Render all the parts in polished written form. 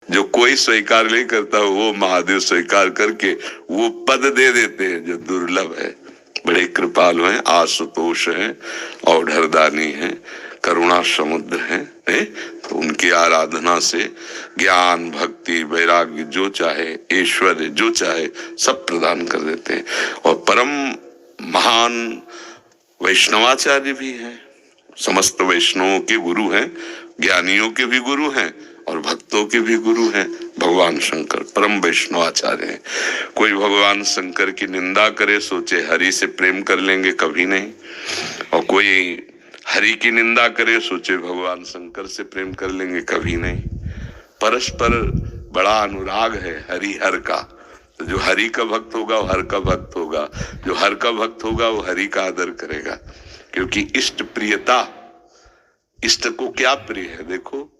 जो कोई स्वीकार नहीं करता वो महादेव स्वीकार करके वो पद दे देते हैं जो दुर्लभ है। बड़े कृपालु हैं, आशुतोष हैं, औढ़रदानी हैं, करुणा समुद्र हैं, तो उनकी आराधना से ज्ञान, भक्ति, वैराग्य जो चाहे, ऐश्वर्य जो चाहे सब प्रदान कर देते हैं। और परम महान वैष्णवाचार्य भी हैं, समस्त वैष्णवों के गुरु हैं, ज्ञानियों के भी गुरु हैं और भक्तों के भी गुरु हैं। भगवान शंकर परम वैष्णवाचार्य हैं। कोई भगवान शंकर की निंदा करे सोचे हरि से प्रेम कर लेंगे, कभी नहीं। और कोई हरि की निंदा करे सोचे भगवान शंकर से प्रेम कर लेंगे, कभी नहीं। परस्पर बड़ा अनुराग है हरि हर का। तो जो हरि का भक्त होगा वो हर का भक्त होगा, जो हर का भक्त होगा वो हरि का आदर करेगा। क्योंकि इष्ट प्रियता, इष्ट को क्या प्रिय है, देखो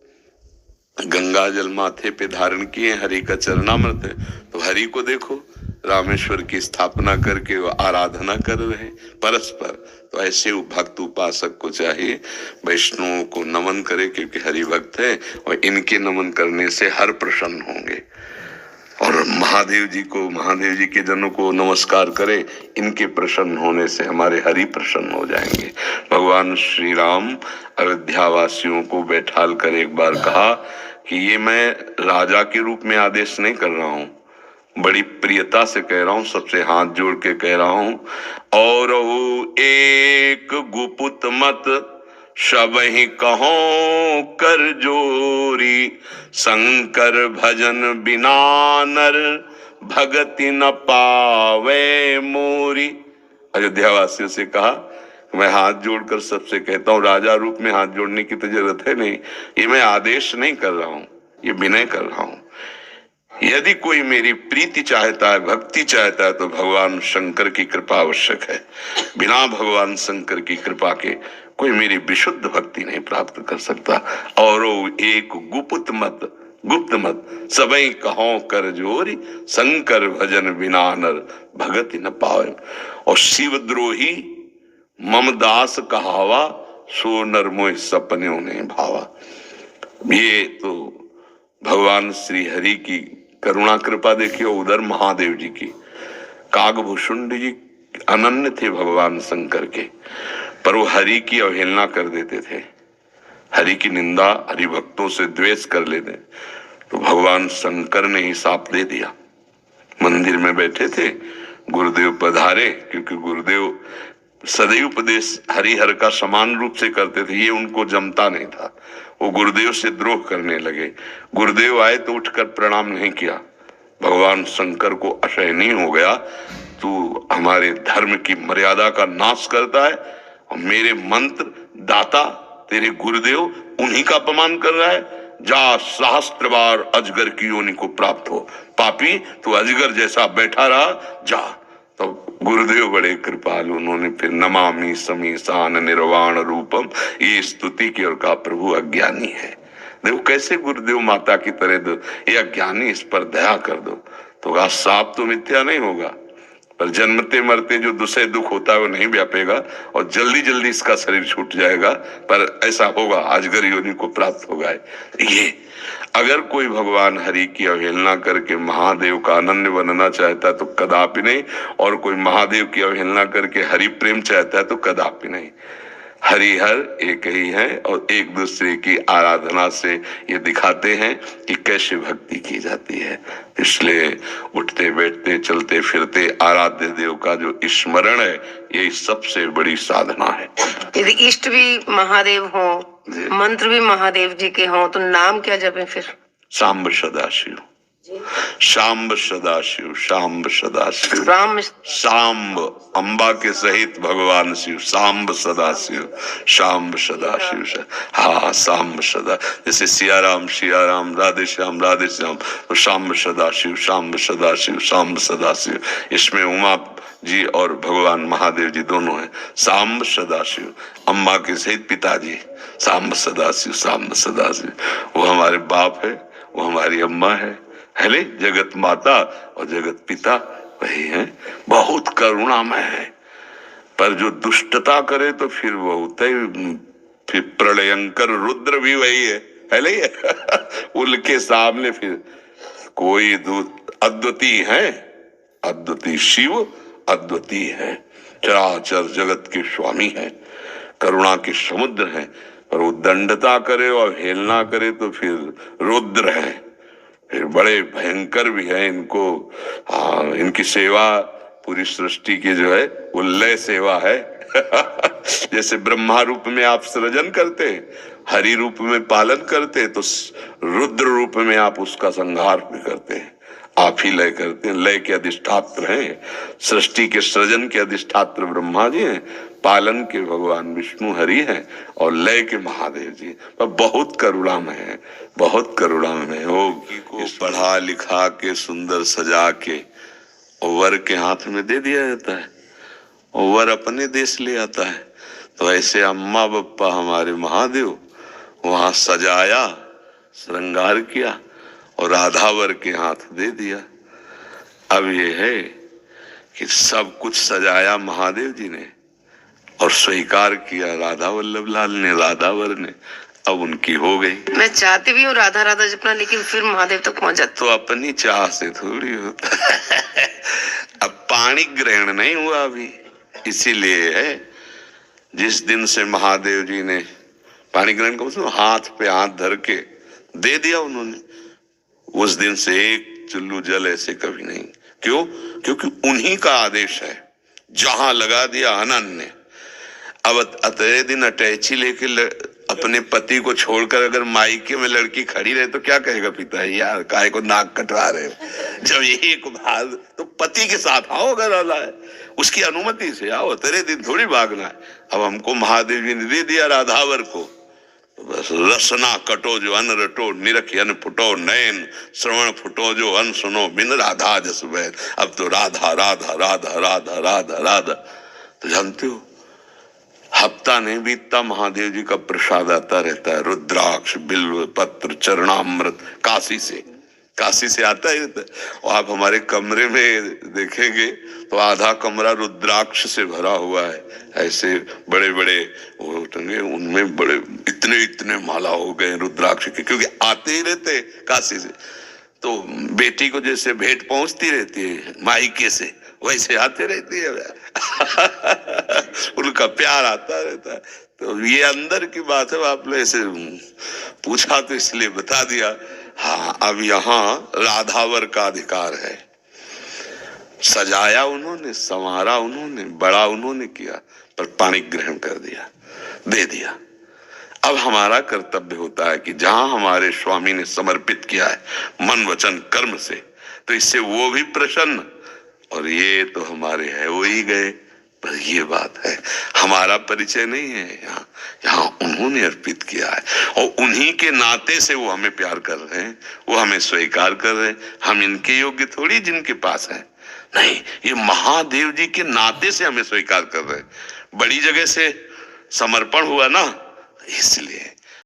गंगा जल माथे पे धारण किए, हरि का चरणामृत है, तो हरि को देखो रामेश्वर की स्थापना करके वो आराधना कर रहे परस्पर। तो ऐसे भक्त उपासक को चाहिए वैष्णवों को नमन करे, क्योंकि हरि भक्त है और इनके नमन करने से हर प्रसन्न होंगे। और महादेव जी को, महादेव जी के जनों को नमस्कार करें, इनके प्रसन्न होने से हमारे हरि प्रसन्न हो जाएंगे। भगवान श्री राम अयोध्या वासियों को बैठाल कर एक बार कहा कि ये मैं राजा के रूप में आदेश नहीं कर रहा हूँ, बड़ी प्रियता से कह रहा हूँ, सबसे हाथ जोड़ के कह रहा हूँ। और वो एक गुपुत मत सबहि कहो कर जोरी, शंकर भजन बिना नर भगति न पावे मोरी। अयोध्या वासियों से कहा मैं हाथ जोड़कर सबसे कहता हूँ, राजा रूप में हाथ जोड़ने की तो जरूरत है नहीं, ये मैं आदेश नहीं कर रहा हूँ, ये विनय कर रहा हूँ। यदि कोई मेरी प्रीति चाहता है, भक्ति चाहता है, तो भगवान शंकर की कृपा आवश्यक है। बिना भगवान शंकर की कृपा के कोई मेरी विशुद्ध भक्ति नहीं प्राप्त कर सकता। और एक गुप्त मत, गुप्त मत सबई कहो कर जोरी, शंकर भजन बिना नर भगति न पावे। और शिवद्रोही मम दास कहावा, सो नर मोह सपने ने भावा। ये तो भगवान श्री हरि की करुणा कृपा देखिए, उधर महादेव जी की। कागभूषुंड जी अनन्य थे भगवान शंकर के, पर वो हरि की अवहेलना कर देते थे, हरि की निंदा, हरि भक्तों से द्वेष कर लेते। तो भगवान शंकर ने ही साप दे दिया। मंदिर में बैठे थे, गुरुदेव पधारे, क्योंकि गुरुदेव सदैव उपदेश हरिहर का समान रूप से करते थे, ये उनको जमता नहीं था। वो गुरुदेव से द्रोह करने लगे। गुरुदेव आए तो उठकर प्रणाम नहीं किया। भगवान शंकर को असहनीय हो गया, तू हमारे धर्म की मर्यादा का नाश करता है और मेरे मंत्र दाता तेरे गुरुदेव उन्हीं का अपमान कर रहा है। जा सहस्त्र बार अजगर की योनि को प्राप्त हो, पापी तू अजगर जैसा बैठा रहा, जा। तो गुरुदेव बड़े कृपालु, उन्होंने फिर नमामि समीसान निर्वाण रूपम ये स्तुति की और कहा प्रभु अज्ञानी है। देखो कैसे गुरुदेव माता की तरह दो, ये अज्ञानी, इस पर दया कर दो। तो साप तो मिथ्या नहीं होगा, पर जन्मते मरते जो दूसरे दुख होता है वो नहीं व्यापेगा और जल्दी जल्दी इसका शरीर छूट जाएगा, पर ऐसा होगा अजगर योनि को प्राप्त होगा। ये अगर कोई भगवान हरि की अवहेलना करके महादेव का अनन्य बनना चाहता है तो कदापि नहीं, और कोई महादेव की अवहेलना करके हरि प्रेम चाहता है तो कदापि नहीं। हरिहर एक ही है और एक दूसरे की आराधना से ये दिखाते हैं कि कैसे भक्ति की जाती है। इसलिए उठते बैठते चलते फिरते आराध्य देव का जो स्मरण है, ये सबसे बड़ी साधना है। यदि इष्ट भी महादेव हो, मंत्र भी महादेव जी के हों, तो नाम क्या जपे फिर? सांब सदाशिव, शाम्ब सदाशिव, शाम्ब सदाशिव, शाम्ब अंबा के सहित भगवान शिव, शाम्ब सदाशिव, शाम्ब सदाशिव। हाँ, शाम्ब सदा, जैसे सियाराम सियाराम, राधे श्याम राधे श्याम, तो शाम्ब सदाशिव, शाम्ब सदाशिव, शाम्ब सदाशिव। इसमें उमा जी और भगवान महादेव जी दोनों हैं। शाम्ब सदाशिव, अम्बा के सहित पिताजी, शाम्ब सदाशिव, शाम्ब सदाशिव। वो हमारे बाप है, वो हमारी अम्मा है जगत माता और जगत पिता वही है। बहुत करुणामय है, पर जो दुष्टता करे तो फिर बहुत ही, फिर प्रलयंकर रुद्र भी वही है। है नहीं उनके सामने फिर कोई अद्वितीय है, अद्वितीय शिव अद्वितीय है, चराचर जगत के स्वामी है, करुणा के समुद्र है। पर वो दंडता करे और हेलना करे तो फिर रुद्र है, फिर बड़े भयंकर भी है। इनको इनकी सेवा पूरी सृष्टि की जो है वो लय सेवा है जैसे ब्रह्मा रूप में आप सृजन करते, हरि रूप में पालन करते, तो रुद्र रूप में आप उसका संहार भी करते हैं। आप ही लय करते हैं, लय के अधिष्ठात्र हैं, सृष्टि के सृजन के अधिष्ठात्र ब्रह्मा जी हैं, पालन के भगवान विष्णु हरि हैं और लय के महादेव जी। पर बहुत करुणामय है, बहुत करुणामय है। वो को पढ़ा लिखा के सुंदर सजा के वर के हाथ में दे दिया जाता है, वर अपने देश ले आता है। तो ऐसे अम्मा बप्पा हमारे महादेव वहां सजाया, श्रृंगार किया और राधावर के हाथ दे दिया। अब ये है कि सब कुछ सजाया महादेव जी ने और स्वीकार किया राधा वल्लभ लाल ने, राधावर ने। अब उनकी हो गई। मैं चाहती भी हूँ राधा राधा जपना, लेकिन फिर महादेव तक पहुंच जाते। तो अपनी चाह से थोड़ी होता अब पाणी ग्रहण नहीं हुआ अभी, इसीलिए है जिस दिन से महादेव जी ने पाणी ग्रहण का हाथ पे हाथ धर के दे दिया उन्होंने, उस दिन से एक चुल्लू जल ऐसे कभी नहीं। क्यों? क्योंकि उन्हीं का आदेश है, जहां लगा दिया अनन्य। अब अतरे दिन अटैची लेके अपने पति को छोड़कर अगर मायके में लड़की खड़ी रहे तो क्या कहेगा पिता, यार काहे को नाक कटवा रहे हो। जब एक भाग तो पति के साथ आओ, अगर आला है उसकी अनुमति से आओ, तेरे दिन थोड़ी भागना है। अब हमको महादेव जी ने दे दिया राधावर को, तो बस रसना कटो जो अन रटो, निरख अन फुटो नयन, श्रवण फुटो जो अन सुनो, बिन राधा जस बैन। अब तो राधा राधा राधा राधा राधा राधा। तो जानते हो हफ्ता नहीं बीतता महादेव जी का प्रसाद आता रहता है, रुद्राक्ष बिल्व पत्र चरणामृत काशी से आता ही रहता है। और आप हमारे कमरे में देखेंगे तो आधा कमरा रुद्राक्ष से भरा हुआ है, ऐसे बड़े बड़े वो टंगे, उनमें बड़े इतने इतने माला हो गए रुद्राक्ष के, क्योंकि आते ही रहते काशी से। तो बेटी को जैसे भेंट पहुंचती रहती है मायके से, वैसे आते रहती है उनका प्यार आता रहता है। तो ये अंदर की बात है, आपने ऐसे पूछा तो इसलिए बता दिया। हाँ, अब यहाँ राधावर का अधिकार है, सजाया उन्होंने, संवारा उन्होंने, बड़ा उन्होंने किया, पर पाणी ग्रहण कर दिया, दे दिया। अब हमारा कर्तव्य होता है कि जहां हमारे स्वामी ने समर्पित किया है मन वचन कर्म से, तो इससे वो भी प्रसन्न, और ये तो हमारे है वो ही गए। पर ये बात है, हमारा परिचय नहीं है, यहाँ उन्होंने अर्पित किया है और उन्हीं के नाते से वो हमें प्यार कर रहे हैं, वो हमें स्वीकार कर रहे हैं। हम इनके योग्य थोड़ी जिनके पास है, नहीं, ये महादेव जी के नाते से हमें स्वीकार कर रहे हैं। बड़ी जगह से समर्पण हुआ ना, इसलिए